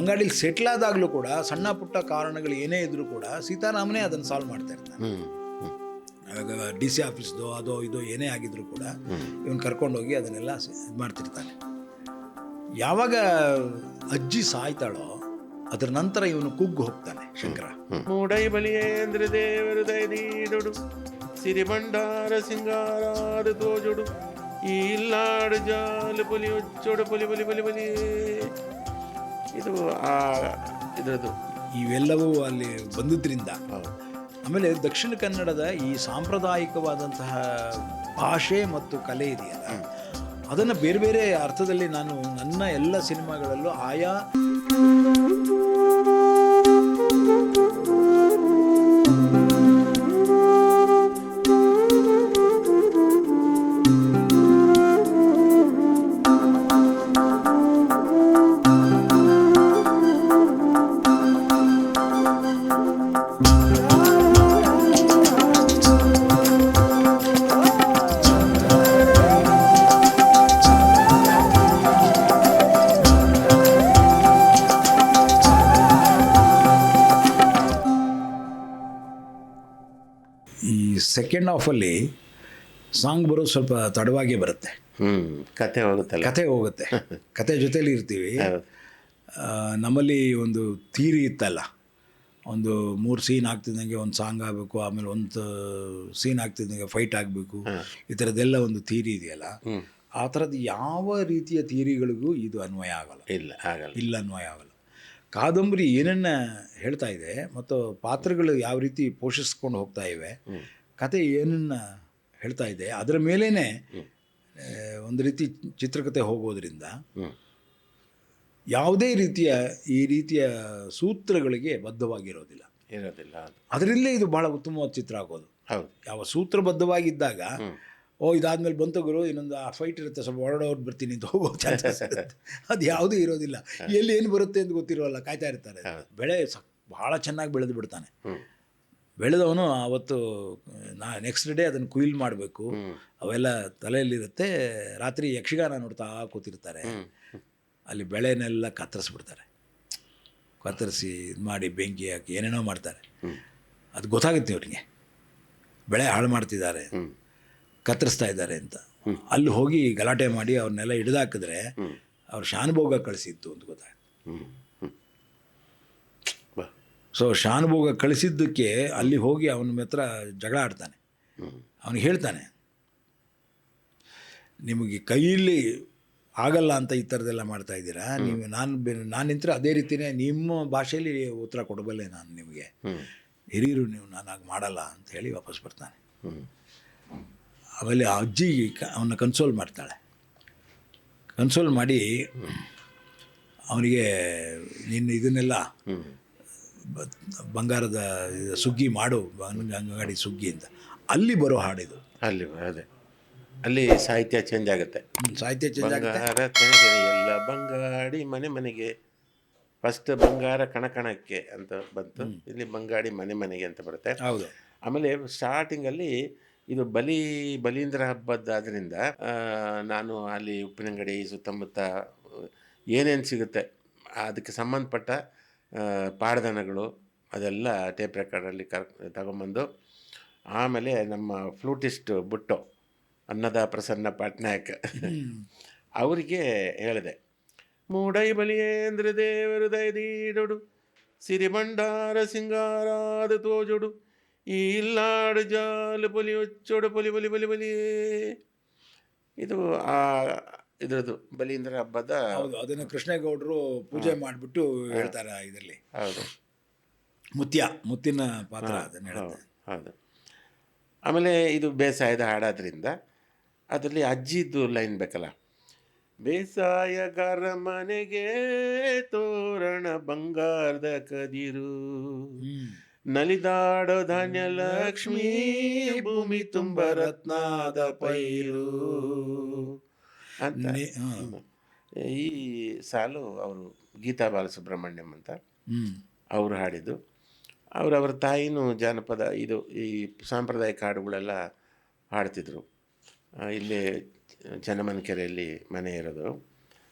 ಬಂಗಾಡಿಲಿ settle ಆದಾಗಲೂ ಕೂಡ ಸಣ್ಣ ಪುಟ್ಟ ಕಾರಣಗಳು ಏನೇ ಇದ್ರೂ ಕೂಡ ಸೀತಾರಾಮನೇ ಅದನ್ನು ಸಾಲ್ವ್ ಮಾಡ್ತಾ ಇರ್ತಾನೆ. ಆಗ ಡಿ ಸಿ ಆಫೀಸ್ದು ಅದೋ ಇದೋ ಏನೇ ಆಗಿದ್ರು ಕೂಡ ಇವನು ಕರ್ಕೊಂಡೋಗಿ ಅದನ್ನೆಲ್ಲ ಇದು ಮಾಡ್ತಿರ್ತಾನೆ. ಯಾವಾಗ ಅಜ್ಜಿ ಸಾಯ್ತಾಳೋ ಅದರ ನಂತರ ಇವನು ಕುಗ್ಗು ಹೋಗ್ತಾನೆ ಶಂಕರ. ಮೂಡೈ ಬಲಿಯೇಂದ್ರ ದೇವರು ದೈದೀಡೊಡು ಸಿರಿಬಂಡಾರ ಸಿಂಗಾರಾದ ತೋಜೊಡು ಈ ಇಲ್ಲಾಡು ಜಾಲು ಪೊಲಿ ಒಚ್ಚೊಡು ಪೊಲಿ ಪೊಲಿ ಪೊಲಿ ಪೊಲಿ. ಇದು ಇದರದು ಇವೆಲ್ಲವೂ ಅಲ್ಲಿ ಬಂದಿದ್ದರಿಂದ. ಆಮೇಲೆ ದಕ್ಷಿಣ ಕನ್ನಡದ ಈ ಸಾಂಪ್ರದಾಯಿಕವಾದಂತಹ ಭಾಷೆ ಮತ್ತು ಕಲೆ ಇದೆಯಲ್ಲ, ಅದನ್ನು ಬೇರೆ ಬೇರೆ ಅರ್ಥದಲ್ಲಿ ನಾನು ನನ್ನ ಎಲ್ಲ ಸಿನಿಮಾಗಳಲ್ಲೂ ಆಯಾ ಸೆಕೆಂಡ್ ಹಾಫಲ್ಲಿ ಸಾಂಗ್ ಬರೋದು ಸ್ವಲ್ಪ ತಡವಾಗೇ ಬರುತ್ತೆ. ಕತೆ ಹೋಗುತ್ತೆ ಕತೆ ಜೊತೇಲಿ ಇರ್ತೀವಿ. ನಮ್ಮಲ್ಲಿ ಒಂದು ಥೀರಿ ಇತ್ತಲ್ಲ, ಒಂದು 3 ಸೀನ್ ಆಗ್ತಿದ್ದಂಗೆ ಒಂದು ಸಾಂಗ್ ಆಗಬೇಕು, ಆಮೇಲೆ ಒಂದು ಸೀನ್ ಆಗ್ತಿದ್ದಂಗೆ ಫೈಟ್ ಆಗಬೇಕು, ಈ ಥರದ್ದೆಲ್ಲ ಒಂದು ಥೀರಿ ಇದೆಯಲ್ಲ, ಆ ಥರದ್ದು ಯಾವ ರೀತಿಯ ಥೀರಿಗಳಿಗೂ ಇದು ಅನ್ವಯ ಆಗಲ್ಲ. ಇಲ್ಲ ಅನ್ವಯ ಆಗಲ್ಲ. ಕಾದಂಬರಿ ಏನನ್ನ ಹೇಳ್ತಾ ಇದೆ ಮತ್ತು ಪಾತ್ರಗಳು ಯಾವ ರೀತಿ ಪೋಷಿಸ್ಕೊಂಡು ಹೋಗ್ತಾ ಇವೆ, ಕತೆ ಏನನ್ನ ಹೇಳ್ತಾ ಇದೆ, ಅದರ ಮೇಲೇ ಒಂದು ರೀತಿ ಚಿತ್ರಕಥೆ ಹೋಗೋದ್ರಿಂದ ಯಾವುದೇ ರೀತಿಯ ಈ ರೀತಿಯ ಸೂತ್ರಗಳಿಗೆ ಬದ್ಧವಾಗಿರೋದಿಲ್ಲ. ಅದರಲ್ಲೇ ಇದು ಬಹಳ ಉತ್ತಮವಾದ ಚಿತ್ರ ಆಗೋದು. ಯಾವ ಸೂತ್ರಬದ್ಧವಾಗಿದ್ದಾಗ ಇದಾದ್ಮೇಲೆ ಬಂತು ಗುರು, ಇನ್ನೊಂದು ಫೈಟ್ ಇರುತ್ತೆ, ಸ್ವಲ್ಪ ಹೊರಡೋರು ಬರ್ತೀನಿ ಅಂತ ಹೋಗೋ ಚಾನ್ಸಸ್ ಇರುತ್ತೆ. ಅದು ಯಾವುದೂ ಇರೋದಿಲ್ಲ. ಎಲ್ಲಿ ಏನು ಬರುತ್ತೆ ಅಂತ ಗೊತ್ತಿರೋಲ್ಲ, ಕಾಯ್ತಾ ಇರ್ತಾರೆ. ಬೆಳೆ ಭಾಳ ಚೆನ್ನಾಗಿ ಬೆಳೆದು ಬಿಡ್ತಾನೆ. ಬೆಳೆದವನು ಅವತ್ತು ನೆಕ್ಸ್ಟ್ ಡೇ ಅದನ್ನು ಕುಯ್ಲ್ ಮಾಡಬೇಕು, ಅವೆಲ್ಲ ತಲೆಯಲ್ಲಿರುತ್ತೆ. ರಾತ್ರಿ ಯಕ್ಷಗಾನ ನೋಡ್ತಾ ಕೂತಿರ್ತಾರೆ. ಅಲ್ಲಿ ಬೆಳೆನೆಲ್ಲ ಕತ್ತರಿಸ್ಬಿಡ್ತಾರೆ. ಕತ್ತರಿಸಿ ಇದು ಮಾಡಿ ಬೆಂಕಿ ಹಾಕಿ ಏನೇನೋ ಮಾಡ್ತಾರೆ. ಅದು ಗೊತ್ತಾಗುತ್ತೆ ಅವ್ರಿಗೆ ಬೆಳೆ ಹಾಳು ಮಾಡ್ತಿದ್ದಾರೆ, ಕತ್ತರಿಸ್ತಾ ಇದ್ದಾರೆ ಅಂತ. ಅಲ್ಲಿ ಹೋಗಿ ಗಲಾಟೆ ಮಾಡಿ ಅವ್ರನ್ನೆಲ್ಲ ಹಿಡಿದಾಕಿದ್ರೆ ಅವ್ರು ಶಾನುಭೋಗ ಕಳಿಸಿತ್ತು ಅಂತ ಗೊತ್ತಾಯ್ತು. ಸೊ ಶಾನುಭೋಗ ಕಳಿಸಿದ್ದಕ್ಕೆ ಅಲ್ಲಿ ಹೋಗಿ ಅವನ ಹತ್ರ ಜಗಳ ಆಡ್ತಾನೆ. ಅವನಿಗೆ ಹೇಳ್ತಾನೆ, ನಿಮಗೆ ಕೈಯಲ್ಲಿ ಆಗಲ್ಲ ಅಂತ ಈ ಥರದ್ದೆಲ್ಲ ಮಾಡ್ತಾ ಇದ್ದೀರಾ, ನೀವು ನಾನು ನಿಂತರೆ ಅದೇ ರೀತಿಯೇ ನಿಮ್ಮ ಭಾಷೆಯಲ್ಲಿ ಉತ್ತರ ಕೊಡಬಲ್ಲೆ ನಾನು ನಿಮಗೆ, ಹಿರಿಯರು ನೀವು, ನಾನು ಹಾಗೆ ಮಾಡಲ್ಲ ಅಂತ ಹೇಳಿ ವಾಪಸ್ ಬರ್ತಾನೆ. ಆಮೇಲೆ ಆ ಅಜ್ಜಿ ಅವನ್ನ ಕನ್ಸೋಲ್ ಮಾಡ್ತಾಳೆ. ಕನ್ಸೋಲ್ ಮಾಡಿ ಅವನಿಗೆ ನೀನು ಇದನ್ನೆಲ್ಲ ಬಂಗಾರದ ಸುಗ್ಗಿ ಮಾಡು, ಅಂಗಡಿ ಸುಗ್ಗಿ ಅಂತ. ಅಲ್ಲಿ ಬರೋ ಹಾಡಿದು. ಅಲ್ಲಿ ಸಾಹಿತ್ಯ ಚೇಂಜ್ ಆಗುತ್ತೆ. ಎಲ್ಲ ಬಂಗಾಡಿ ಮನೆ ಮನೆಗೆ, ಫಸ್ಟ್ ಬಂಗಾರ ಕಣಕಣಕ್ಕೆ ಅಂತ ಬಂತು, ಇಲ್ಲಿ ಬಂಗಾಡಿ ಮನೆ ಮನೆಗೆ ಅಂತ ಬರುತ್ತೆ. ಹೌದು. ಆಮೇಲೆ ಸ್ಟಾರ್ಟಿಂಗಲ್ಲಿ ಇದು ಬಲೀಂದ್ರ ಹಬ್ಬದಾದ್ರಿಂದ ನಾನು ಅಲ್ಲಿ ಉಪ್ಪಿನಂಗಡಿ ಸುತ್ತಮುತ್ತ ಏನೇನು ಸಿಗುತ್ತೆ ಅದಕ್ಕೆ ಸಂಬಂಧಪಟ್ಟ ಪಾಡ್ದನಗಳು ಅದೆಲ್ಲ ಟೇಪ್ ರೆಕಾರ್ಡಲ್ಲಿ ತಗೊಂಬಂದು, ಆಮೇಲೆ ನಮ್ಮ ಫ್ಲೂಟಿಸ್ಟ್ ಬುಟ್ಟೋ ಅನ್ನದ ಪ್ರಸನ್ನ ಪಟ್ನಾಯಕ್ ಅವರಿಗೆ ಹೇಳಿದೆ, ಮೂಡೈ ಬಲಿಯೇಂದ್ರ ದೇವರು ದೈದೀಡೊಡು ಸಿರಿಬಂಡಾರ ಸಿಂಗಾರಾದ ತೋಜೊಡು ಈ ಇಲ್ಲಾಡು ಜಾಲು ಪೊಲಿ ಒಚ್ಚೊಡು ಪೊಲಿ ಪೊಲಿ ಪೊಲಿ ಪೊಲಿ. ಇದು ಇದರದ್ದು ಬಲೀಂದ್ರ ಹಬ್ಬದ. ಹೌದು, ಅದನ್ನು ಕೃಷ್ಣೇಗೌಡರು ಪೂಜೆ ಮಾಡಿಬಿಟ್ಟು ಹೇಳ್ತಾರೆ ಇದರಲ್ಲಿ. ಹೌದು, ಮುತ್ತಿನ ಪಾತ್ರ ಅದನ್ನು ಹೇಳ್ತಾರೆ. ಹೌದು. ಆಮೇಲೆ ಇದು ಬೇಸಾಯದ ಹಾಡಾದ್ರಿಂದ ಅದರಲ್ಲಿ ಅಜ್ಜಿದ್ದು ಲೈನ್ ಬೇಕಲ್ಲ, ಬೇಸಾಯಗಾರ ಮನೆಗೆ ತೋರಣ ಬಂಗಾರದ ಕದಿರು, ನಲಿದಾಡೋ ಧಾನ್ಯ ಲಕ್ಷ್ಮೀ ಭೂಮಿ ತುಂಬ ರತ್ನಾದ ಪೈರು ಅಂತ ಈ ಸಾಲು ಅವರು ಗೀತಾ ಬಾಲಸುಬ್ರಹ್ಮಣ್ಯಂ ಅಂತ ಅವರು ಹಾಡಿದ್ದು. ಅವರ ತಾಯಿನೂ ಜಾನಪದ ಇದು ಈ ಸಾಂಪ್ರದಾಯಿಕ ಹಾಡುಗಳೆಲ್ಲ ಹಾಡ್ತಿದ್ರು. ಇಲ್ಲೇ ಚನ್ನಮನ್ಕೆರೆಯಲ್ಲಿ ಮನೆ ಇರೋದು.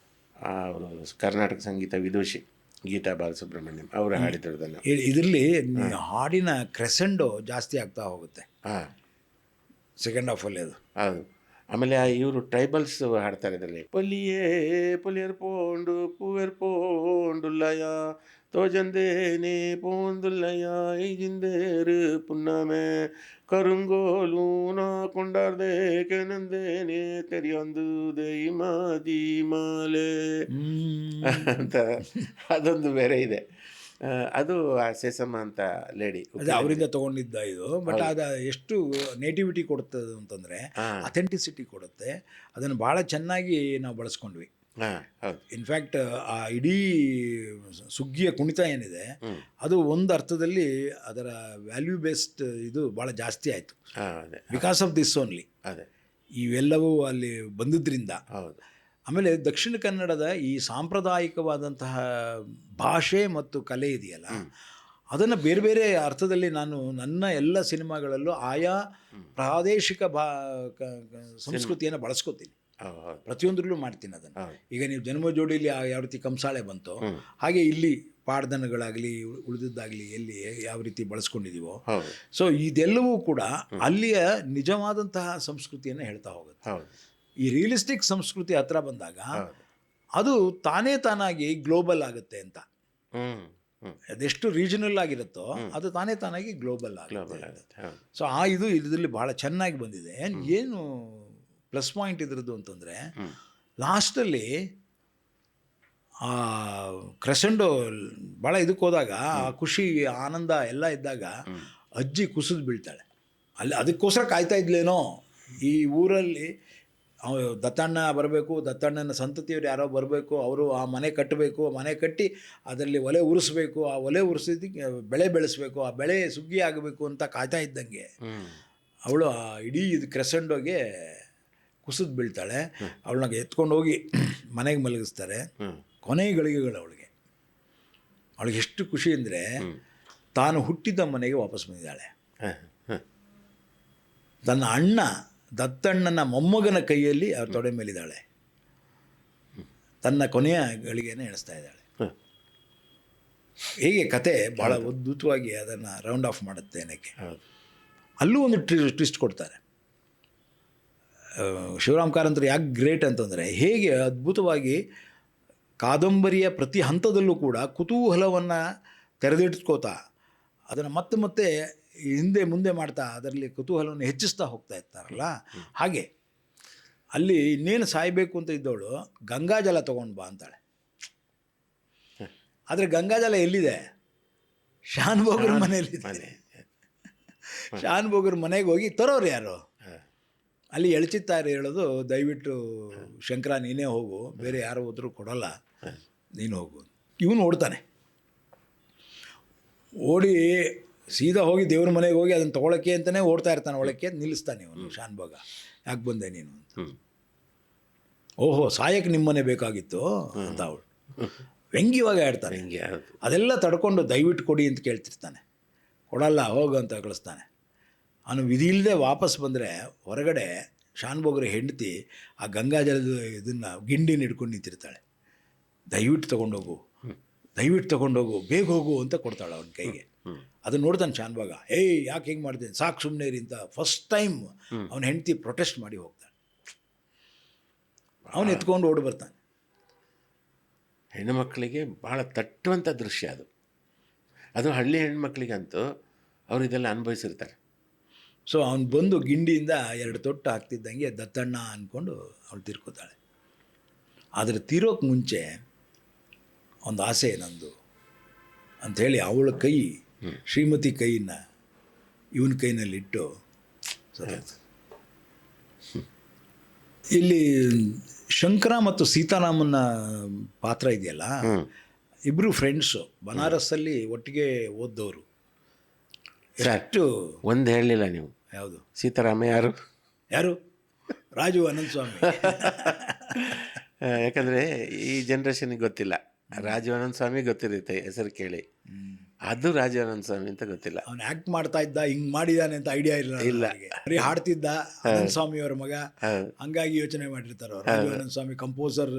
ಅವರು ಕರ್ನಾಟಕ ಸಂಗೀತ ವಿದೂಷಿ. ಗೀತಾ ಬಾಲಸುಬ್ರಹ್ಮಣ್ಯಂ ಅವರು ಹಾಡಿದ್ರದನ್ನು. ಇದರಲ್ಲಿ ಹಾಡಿನ ಕ್ರೆಸೆಂಡೋ ಜಾಸ್ತಿ ಆಗ್ತಾ ಹೋಗುತ್ತೆ ಹಾಂ, ಸೆಕೆಂಡ್ ಹಾಫಲ್ಲಿ ಅದು. ಹೌದು. ಆಮೇಲೆ ಇವರು ಟ್ರೈಬಲ್ಸ್ ಹಾಡ್ತಾರೆ ಇದರಲ್ಲಿ. ಪೊಲಿಯೇ ಪೊಲಿಯರ್ ಪೋಂಡು ಪೂವೆರ್ ಪೋಂಡುಲ್ಲಯ ತೋಜಂದೇನೆ ಪೋಂದುಲ್ಲಯ ಈಜಿಂದೇರು ಪುನ್ನಮೆ ಕರುಂಗೋಲೂನ ಕೊಂಡಾರ್ದೆ ಕೆನಂದೇನೆ ತೆರಿಯೊಂದು ದೈಮಾದಿ ಮಾಲೆ ಅಂತ ಅದೊಂದು ಬೇರೆ ಇದೆ. ಅದು ಆ ಸೇಸಮ್ಮ ಅಂತ ಲೇಡಿ ಅದೇ ಅವರಿಂದ ತೊಗೊಂಡಿದ್ದ ಇದು. ಬಟ್ ಅದು ಎಷ್ಟು ನೇಟಿವಿಟಿ ಕೊಡ್ತದೆ ಅಂತಂದರೆ ಅಥೆಂಟಿಸಿಟಿ ಕೊಡುತ್ತೆ. ಅದನ್ನು ಭಾಳ ಚೆನ್ನಾಗಿ ನಾವು ಬಳಸ್ಕೊಂಡ್ವಿ. ಹೌದು. ಇನ್ಫ್ಯಾಕ್ಟ್ ಆ ಇಡೀ ಸುಗ್ಗಿಯ ಕುಣಿತ ಏನಿದೆ ಅದು ಒಂದು ಅರ್ಥದಲ್ಲಿ ಅದರ ವ್ಯಾಲ್ಯೂ ಬೇಸ್ಡ್ ಇದು ಭಾಳ ಜಾಸ್ತಿ ಆಯಿತು ಬಿಕಾಸ್ ಆಫ್ ದಿಸ್ ಓನ್ಲಿ. ಅದೇ ಇವೆಲ್ಲವೂ ಅಲ್ಲಿ ಬಂದಿದ್ದರಿಂದ. ಹೌದು. ಆಮೇಲೆ ದಕ್ಷಿಣ ಕನ್ನಡದ ಈ ಸಾಂಪ್ರದಾಯಿಕವಾದಂತಹ ಭಾಷೆ ಮತ್ತು ಕಲೆ ಇದೆಯಲ್ಲ, ಅದನ್ನು ಬೇರೆ ಬೇರೆ ಅರ್ಥದಲ್ಲಿ ನಾನು ನನ್ನ ಎಲ್ಲ ಸಿನಿಮಾಗಳಲ್ಲೂ ಆಯಾ ಪ್ರಾದೇಶಿಕ ಸಂಸ್ಕೃತಿಯನ್ನು ಬಳಸ್ಕೋತೀನಿ. ಪ್ರತಿಯೊಂದರಲ್ಲೂ ಮಾಡ್ತೀನಿ ಅದನ್ನು. ಈಗ ನೀವು ಜನ್ಮ ಜೋಡಿಯಲ್ಲಿ ಯಾವ ರೀತಿ ಕಂಸಾಳೆ ಬಂತು, ಹಾಗೆ ಇಲ್ಲಿ ಪಾಡ್ದನಗಳಾಗಲಿ ಉಳಿದಿದ್ದಾಗಲಿ ಎಲ್ಲಿ ಯಾವ ರೀತಿ ಬಳಸ್ಕೊಂಡಿದ್ದೀವೋ, ಸೊ ಇದೆಲ್ಲವೂ ಕೂಡ ಅಲ್ಲಿಯ ನಿಜವಾದಂತಹ ಸಂಸ್ಕೃತಿಯನ್ನು ಹೇಳ್ತಾ ಹೋಗುತ್ತೆ. ಈ ರಿಯಲಿಸ್ಟಿಕ್ ಸಂಸ್ಕೃತಿ ಹತ್ರ ಬಂದಾಗ ಅದು ತಾನೇ ತಾನಾಗಿ ಗ್ಲೋಬಲ್ ಆಗುತ್ತೆ ಅಂತ. ಅದೆಷ್ಟು ರೀಜನಲ್ ಆಗಿರುತ್ತೋ ಅದು ತಾನೇ ತಾನಾಗಿ ಗ್ಲೋಬಲ್ ಆಗುತ್ತೆ. ಸೊ ಆ ಇದು ಇದರಲ್ಲಿ ಭಾಳ ಚೆನ್ನಾಗಿ ಬಂದಿದೆ. ಏನು ಪ್ಲಸ್ ಪಾಯಿಂಟ್ ಇದ್ರದ್ದು ಅಂತಂದರೆ, ಲಾಸ್ಟಲ್ಲಿ ಆ ಕ್ರೆಸೆಂಡೋ ಭಾಳ ಇದಕ್ಕೆ ಹೋದಾಗ ಆ ಖುಷಿ ಆನಂದ ಎಲ್ಲ ಇದ್ದಾಗ ಅಜ್ಜಿ ಕುಸಿದು ಬೀಳ್ತಾಳೆ. ಅಲ್ಲಿ ಅದಕ್ಕೋಸ್ಕರ ಕಾಯ್ತಾ ಇದ್ಲೇನೋ ಈ ಊರಲ್ಲಿ ದತ್ತಣ್ಣ ಬರಬೇಕು, ದತ್ತಣ್ಣನ ಸಂತತಿಯವ್ರು ಯಾರೋ ಬರಬೇಕು, ಅವರು ಆ ಮನೆ ಕಟ್ಟಬೇಕು, ಮನೆ ಕಟ್ಟಿ ಅದರಲ್ಲಿ ಒಲೆ ಉರಿಸ್ಬೇಕು, ಆ ಒಲೆ ಉರಿಸಿದ್ದಕ್ಕೆ ಬೆಳೆ ಬೆಳೆಸಬೇಕು, ಆ ಬೆಳೆ ಸುಗ್ಗಿ ಆಗಬೇಕು ಅಂತ ಕಾಯ್ತಾ ಇದ್ದಂಗೆ ಅವಳು ಆ ಇಡೀ ಇದು ಕ್ರೆಸೆಂಡೋಗೆ ಕುಸಿದು ಬೀಳ್ತಾಳೆ. ಅವಳನ್ನ ಎತ್ಕೊಂಡು ಹೋಗಿ ಮನೆಗೆ ಮಲಗಿಸ್ತಾರೆ. ಕೊನೆಯ ಗಳಿಗೆಗಳು ಅವಳಿಗೆ ಎಷ್ಟು ಖುಷಿ ಅಂದರೆ ತಾನು ಹುಟ್ಟಿದ್ದ ಮನೆಗೆ ವಾಪಸ್ ಬಂದಿದ್ದಾಳೆ. ತನ್ನ ಅಣ್ಣ ದತ್ತಣ್ಣನ ಮೊಮ್ಮಗನ ಕೈಯಲ್ಲಿ ಅವ್ರ ತೊಡೆ ಮೇಲಿದ್ದಾಳೆ. ತನ್ನ ಕೊನೆಯ ಗಳಿಗೆಯನ್ನು ಎಣಿಸ್ತಾ ಇದ್ದಾಳೆ. ಹೀಗೆ ಕತೆ ಭಾಳ ಅದ್ಭುತವಾಗಿ ಅದನ್ನು ರೌಂಡ್ ಆಫ್ ಮಾಡುತ್ತೆ. ಏನಕ್ಕೆ ಅಲ್ಲೂ ಒಂದು ಟ್ವಿಸ್ಟ್ ಕೊಡ್ತಾರೆ. ಶಿವರಾಮ್ ಕಾರಂತರು ಯಾಕೆ ಗ್ರೇಟ್ ಅಂತಂದರೆ, ಹೇಗೆ ಅದ್ಭುತವಾಗಿ ಕಾದಂಬರಿಯ ಪ್ರತಿ ಹಂತದಲ್ಲೂ ಕೂಡ ಕುತೂಹಲವನ್ನು ತೆರೆದಿಟ್ಕೋತಾ ಅದನ್ನು ಮತ್ತೆ ಮತ್ತೆ ಹಿಂದೆ ಮುಂದೆ ಮಾಡ್ತಾ ಅದರಲ್ಲಿ ಕುತೂಹಲವನ್ನು ಹೆಚ್ಚಿಸ್ತಾ ಹೋಗ್ತಾ ಇರ್ತಾರಲ್ಲ, ಹಾಗೆ ಅಲ್ಲಿ ಇನ್ನೇನು ಸಾಯಬೇಕು ಅಂತ ಇದ್ದವಳು ಗಂಗಾಜಲ ತೊಗೊಂಡು ಬಾ ಅಂತಾಳೆ. ಆದರೆ ಗಂಗಾಜಲ ಎಲ್ಲಿದೆ? ಶಾನ್ ಭೋಗರ ಮನೆಯಲ್ಲಿದೆ. ಶಾನ್ ಭೋಗರ ಮನೆಗೆ ಹೋಗಿ ತರೋರು ಯಾರು? ಅಲ್ಲಿ ಎಳ್ಚಿತ್ತಾರೆ ಹೇಳೋದು, ದಯವಿಟ್ಟು ಶಂಕರ ನೀನೇ ಹೋಗು, ಬೇರೆ ಯಾರು ಹೋದರೂ ಕೊಡೋಲ್ಲ, ನೀನು ಹೋಗು. ಇವನು ಓಡ್ತಾನೆ. ಓಡಿ ಸೀದಾ ಹೋಗಿ ದೇವ್ರ ಮನೆಗೆ ಹೋಗಿ ಅದನ್ನು ತೊಗೊಳಕ್ಕೆ ಅಂತಲೇ ಓಡ್ತಾ ಇರ್ತಾನೆ. ಒಳಕ್ಕೆ ನಿಲ್ಲಿಸ್ತಾನೆ ಅವನು ಶಾನ್ ಭೋಗ. ಯಾಕೆ ಬಂದೆ ನೀನು ಅಂತ. ಓಹೋ, ಸಾಯಕ್ಕೆ ನಿಮ್ಮನೆ ಬೇಕಾಗಿತ್ತು ಅಂತ ಅವಳು ವ್ಯಂಗ್ಯವಾಗಿ ಆಡ್ತಾನೆ. ಅದೆಲ್ಲ ತಡ್ಕೊಂಡು ದಯವಿಟ್ಟು ಕೊಡಿ ಅಂತ ಕೇಳ್ತಿರ್ತಾನೆ. ಕೊಡಲ್ಲ, ಹೋಗು ಅಂತ ಕಳಿಸ್ತಾನೆ. ಅವನು ವಿಧಿ ಇಲ್ಲದೆ ವಾಪಸ್ ಬಂದರೆ ಹೊರಗಡೆ ಶಾನ್ ಭೋಗರ ಹೆಂಡತಿ ಆ ಗಂಗಾಜಲದ ಇದನ್ನು ಗಿಂಡಿನ ಹಿಡ್ಕೊಂಡು ನಿಂತಿರ್ತಾಳೆ. ದಯವಿಟ್ಟು ತೊಗೊಂಡೋಗು, ದಯವಿಟ್ಟು ತೊಗೊಂಡೋಗು, ಬೇಗ ಹೋಗು ಅಂತ ಕೊಡ್ತಾಳೆ ಅವನ ಕೈಗೆ. ಅದನ್ನು ನೋಡ್ತಾನೆ ಶಾನ್ ಭೋಗ. ಏಯ್ ಯಾಕೆ ಹಿಂಗೆ ಮಾಡ್ತೀನಿ, ಸಾಕು ಸುಮ್ಮನೆ ಇರಿ ಅಂತ ಫಸ್ಟ್ ಟೈಮ್ ಅವನ ಹೆಂಡತಿ ಪ್ರೊಟೆಸ್ಟ್ ಮಾಡಿ ಹೋಗ್ತಾನೆ. ಅವನು ಎತ್ಕೊಂಡು ಓಡಿ ಬರ್ತಾನೆ. ಹೆಣ್ಣುಮಕ್ಕಳಿಗೆ ಭಾಳ ತಟ್ಟುವಂಥ ದೃಶ್ಯ ಅದು. ಅದು ಹಳ್ಳಿ ಹೆಣ್ಮಕ್ಳಿಗಂತೂ ಅವರು ಇದೆಲ್ಲ ಅನುಭವಿಸಿರ್ತಾರೆ. ಸೊ ಅವನು ಬಂದು ಗಿಂಡಿಯಿಂದ 2 ತೊಟ್ಟು ಹಾಕ್ತಿದ್ದಂಗೆ ದತ್ತಣ್ಣ ಅಂದ್ಕೊಂಡು ಅವಳು ತೀರ್ಕೋತಾಳೆ. ಆದರೆ ತೀರೋಕ್ಕೆ ಮುಂಚೆ ಒಂದು ಆಸೆ ನಂದು ಅಂಥೇಳಿ ಅವಳ ಕೈ, ಶ್ರೀಮತಿ ಕೈಯನ್ನು ಇವನ ಕೈನಲ್ಲಿಟ್ಟು ಇಲ್ಲಿ ಶಂಕರ ಮತ್ತು ಸೀತಾರಾಮನ ಪಾತ್ರ ಇದೆಯಲ್ಲ, ಇಬ್ಬರು ಫ್ರೆಂಡ್ಸು, ಬನಾರಸ್ಸಲ್ಲಿ ಒಟ್ಟಿಗೆ ಓದ್ದವರು. ಎಷ್ಟು ಒಂದು ಹೇಳಲಿಲ್ಲ ನೀವು. ಯಾವುದು? ಸೀತಾರಾಮ ಯಾರು? ರಾಜು ಅನಂತ ಸ್ವಾಮಿ. ಯಾಕಂದರೆ ಈ ಜನ್ರೇಷನ್ಗೆ ಗೊತ್ತಿಲ್ಲ. ರಾಜು ಅನಂತ ಸ್ವಾಮಿ ಗೊತ್ತಿರುತ್ತೆ ಹೆಸರು ಕೇಳಿ, ಅದು ರಾಜು ಅನಂತ ಸ್ವಾಮಿ ಅಂತ ಗೊತ್ತಿಲ್ಲ. ಅವನು ಆ್ಯಕ್ಟ್ ಮಾಡ್ತಾ ಇದ್ದ, ಹಿಂಗೆ ಮಾಡಿದಾನೆ ಅಂತ ಐಡಿಯಾ ಇಲ್ಲ. ಬರೀ ಹಾಡ್ತಿದ್ದ ಅನಂತ ಸ್ವಾಮಿಯವರ ಮಗ, ಹಂಗಾಗಿ ಯೋಚನೆ ಮಾಡಿರ್ತಾರೆ ರಾಜು ಅನಂತ ಸ್ವಾಮಿ ಕಂಪೋಸರ್,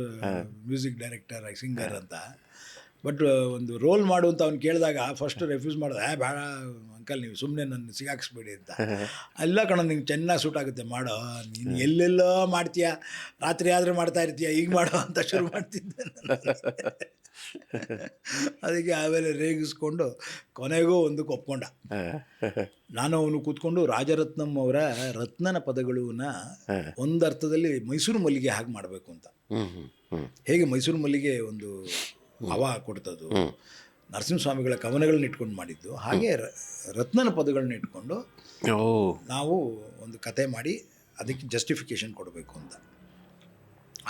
ಮ್ಯೂಸಿಕ್ ಡೈರೆಕ್ಟರ್, ಸಿಂಗರ್ ಅಂತ. ಬಟ್ ಒಂದು ರೋಲ್ ಮಾಡು ಅಂತ ಅವ್ನು ಕೇಳಿದಾಗ ಫಸ್ಟ್ ರೆಫ್ಯೂಸ್ ಮಾಡಿದೆ, ಬೇಡ ಅಂಕಲ್ ನೀವು ಸುಮ್ಮನೆ ನನ್ನ ಸಿಗಾಕ್ಸ್ಬೇಡಿ ಅಂತ. ಅಲ್ಲ ಕಣ, ನಿಂಗೆ ಚೆನ್ನಾಗಿ ಸೂಟ್ ಆಗುತ್ತೆ ಮಾಡೋ, ನೀನು ಎಲ್ಲೆಲ್ಲೋ ಮಾಡ್ತೀಯ, ರಾತ್ರಿ ಆದರೆ ಮಾಡ್ತಾ ಇರ್ತೀಯ, ಈಗ ಮಾಡೋ ಅಂತ ಶುರು ಮಾಡ್ತಿದ್ದೆ. ಅದಕ್ಕೆ ಆಮೇಲೆ ರೇಗಿಸ್ಕೊಂಡು ಕೊನೆಗೂ ಒಂದಕ್ಕೆ ಒಪ್ಕೊಂಡ. ನಾನು ಅವನು ಕೂತ್ಕೊಂಡು ರಾಜರತ್ನಂ ಅವರ ರತ್ನನ ಪದಗಳನ್ನ ಒಂದು ಅರ್ಥದಲ್ಲಿ ಮೈಸೂರು ಮಲ್ಲಿಗೆ ಹಾಗೆ ಮಾಡಬೇಕು ಅಂತ. ಹೇಗೆ ಮೈಸೂರು ಮಲ್ಲಿಗೆ ಒಂದು ಹವಾ ಕೊಡ್ತದ್ದು, ನರಸಿಂಹಸ್ವಾಮಿಗಳ ಕವನಗಳನ್ನ ಇಟ್ಕೊಂಡು ಮಾಡಿದ್ದು, ಹಾಗೆ ರತ್ನನ ಪದಗಳನ್ನ ಇಟ್ಕೊಂಡು ನಾವು ಒಂದು ಕತೆ ಮಾಡಿ ಅದಕ್ಕೆ ಜಸ್ಟಿಫಿಕೇಶನ್ ಕೊಡಬೇಕು ಅಂತ.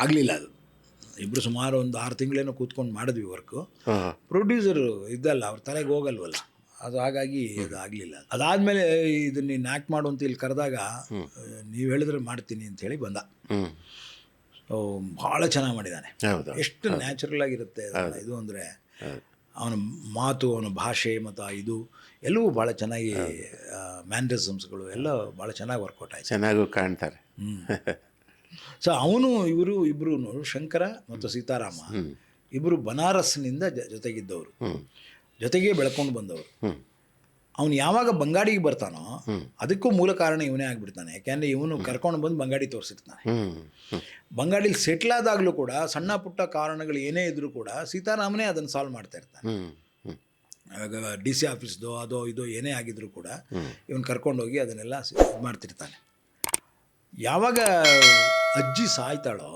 ಆಗಲಿಲ್ಲ ಅದು. ಇಬ್ಬರು ಸುಮಾರು ಒಂದು 6 ತಿಂಗಳೇನೋ ಕೂತ್ಕೊಂಡು ಮಾಡಿದ್ವಿ ವರ್ಕು. ಪ್ರೊಡ್ಯೂಸರು ಇದ್ದಲ್ಲ, ಅವ್ರ ತಲೆಗೆ ಹೋಗಲ್ವಲ್ಲ ಅದು, ಹಾಗಾಗಿ ಅದು ಆಗಲಿಲ್ಲ. ಅದಾದಮೇಲೆ ಇದನ್ನ ನೀನು ಆ್ಯಕ್ಟ್ ಮಾಡು ಅಂತ ಇಲ್ಲಿ ಕರೆದಾಗ ನೀವು ಹೇಳಿದ್ರೆ ಮಾಡ್ತೀನಿ ಅಂಥೇಳಿ ಬಂದ. ಭಾಳ ಚೆನ್ನಾಗಿ ಮಾಡಿದ್ದಾನೆ. ಎಷ್ಟು ನ್ಯಾಚುರಲ್ ಆಗಿರುತ್ತೆ ಇದು ಅಂದರೆ, ಅವನ ಮಾತು, ಅವನ ಭಾಷೆ ಮತ್ತು ಇದು ಎಲ್ಲವೂ ಭಾಳ ಚೆನ್ನಾಗಿ, ಮ್ಯಾನರಿಸಮ್ಸ್ಗಳು ಎಲ್ಲ ಭಾಳ ಚೆನ್ನಾಗಿ ವರ್ಕೌಟ್ ಆಯ್ತು, ಚೆನ್ನಾಗೂ ಕಾಣ್ತಾರೆ. ಸೊ ಅವನು ಇಬ್ಬರು ಶಂಕರ ಮತ್ತು ಸೀತಾರಾಮ ಇಬ್ಬರು ಬನಾರಸ್ನಿಂದ ಜೊತೆಗಿದ್ದವರು, ಜೊತೆಗೇ ಬೆಳ್ಕೊಂಡು ಬಂದವರು. ಅವನು ಯಾವಾಗ ಬಂಗಾಡಿಗೆ ಬರ್ತಾನೋ ಅದಕ್ಕೂ ಮೂಲ ಕಾರಣ ಇವನೇ ಆಗಿಬಿಡ್ತಾನೆ. ಯಾಕೆಂದರೆ ಇವನು ಕರ್ಕೊಂಡು ಬಂದು ಬಂಗಾಡಿ ತೋರಿಸಿರ್ತಾನೆ. ಬಂಗಾಡಿಲಿ ಸೆಟ್ಲ್ ಆದಾಗಲೂ ಕೂಡ ಸಣ್ಣ ಪುಟ್ಟ ಕಾರಣಗಳು ಏನೇ ಇದ್ದರೂ ಕೂಡ ಸೀತಾರಾಮನೇ ಅದನ್ನು ಸಾಲ್ವ್ ಮಾಡ್ತಾ ಇರ್ತಾನೆ. ಇವಾಗ DC ಆಫೀಸ್ದೋ ಅದೋ ಇದೋ ಏನೇ ಆಗಿದ್ರೂ ಕೂಡ ಇವನು ಕರ್ಕೊಂಡೋಗಿ ಅದನ್ನೆಲ್ಲ ಇದು ಮಾಡ್ತಿರ್ತಾನೆ. ಯಾವಾಗ ಅಜ್ಜಿ ಸಾಯ್ತಾಳೋ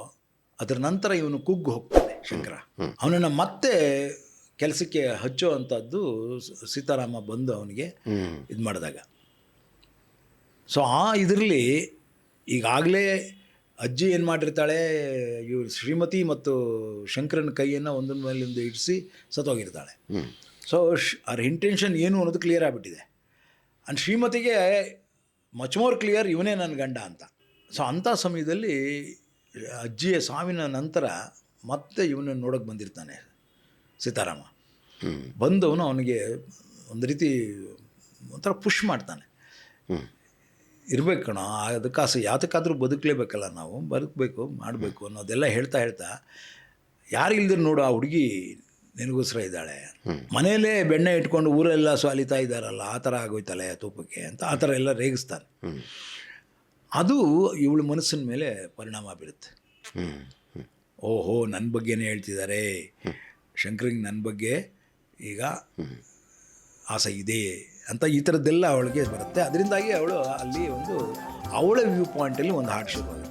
ಅದರ ನಂತರ ಇವನು ಕುಗ್ಗು ಹೋಗ್ತಾನೆ ಶಂಕರ. ಅವನನ್ನು ಮತ್ತೆ ಕೆಲಸಕ್ಕೆ ಹಚ್ಚೋ ಅಂಥದ್ದು ಸೀತಾರಾಮ ಬಂದು ಅವನಿಗೆ ಇದು ಮಾಡಿದಾಗ. ಸೊ ಇದರಲ್ಲಿ ಈಗಾಗಲೇ ಅಜ್ಜಿ ಏನು ಮಾಡಿರ್ತಾಳೆ, ಇವ್ರು ಶ್ರೀಮತಿ ಮತ್ತು ಶಂಕರನ ಕೈಯನ್ನು ಒಂದರ ಮೇಲೆ ಒಂದು ಇಡಿಸಿ ಸತ್ತೋಗಿರ್ತಾಳೆ. ಸೊ ಅವ್ರ ಇಂಟೆನ್ಷನ್ ಏನು ಅನ್ನೋದು ಕ್ಲಿಯರ್ ಆಗಿಬಿಟ್ಟಿದೆ. ಆ್ಯಂಡ್ ಶ್ರೀಮತಿಗೆ ಮಚ್ ಮೋರ್ ಕ್ಲಿಯರ್ ಇವನೇ ನನ್ನ ಗಂಡ ಅಂತ. ಸೊ ಅಂಥ ಸಮಯದಲ್ಲಿ ಅಜ್ಜಿಯ ಸಾವಿನ ನಂತರ ಮತ್ತೆ ಇವನನ್ನು ನೋಡೋಕ್ಕೆ ಬಂದಿರ್ತಾನೆ ಸೀತಾರಾಮ. ಬಂದವನು ಅವನಿಗೆ ಒಂದು ರೀತಿ ಒಂಥರ ಪುಷ್ ಮಾಡ್ತಾನೆ, ಇರಬೇಕು ಕಣೋ, ಅದಕ್ಕಾಸೆ ಯಾತಕ್ಕಾದರೂ ಬದುಕಲೇಬೇಕಲ್ಲ, ನಾವು ಬದುಕಬೇಕು ಮಾಡಬೇಕು ಅನ್ನೋದೆಲ್ಲ ಹೇಳ್ತಾ ಯಾರಿಲ್ದಿರು ನೋಡು ಆ ಹುಡುಗಿ ನಿನಗೋಸ್ಕರ ಇದ್ದಾಳೆ, ಮನೆಯಲ್ಲೇ ಬೆಣ್ಣೆ ಇಟ್ಕೊಂಡು ಊರೆಲ್ಲ ಅಲಿತಾ ಇದ್ದಾರಲ್ಲ, ಆ ಥರ ಆಗೋಯ್ತಲ್ಲ ತೂಪಕ್ಕೆ ಅಂತ ಆ ಥರ ಎಲ್ಲ ರೇಗಿಸ್ತಾನೆ. ಅದು ಇವಳ ಮನಸ್ಸಿನ ಮೇಲೆ ಪರಿಣಾಮ ಬೀರುತ್ತೆ. ಓಹೋ, ನನ್ನ ಬಗ್ಗೆನೇ ಹೇಳ್ತಿದ್ದಾರೆ, ಶಂಕರಂಗೆ ನನ್ನ ಬಗ್ಗೆ ಈಗ ಆಸೆ ಇದೆ ಅಂತ ಈ ಥರದ್ದೆಲ್ಲ ಅವಳಿಗೆ ಬರುತ್ತೆ. ಅದರಿಂದಾಗಿ ಅವಳು ಅಲ್ಲಿ ಒಂದು ಅವಳ ವ್ಯೂ ಪಾಯಿಂಟಲ್ಲಿ ಒಂದು ಹಾಡು ಶುರುವಾಗುತ್ತೆ.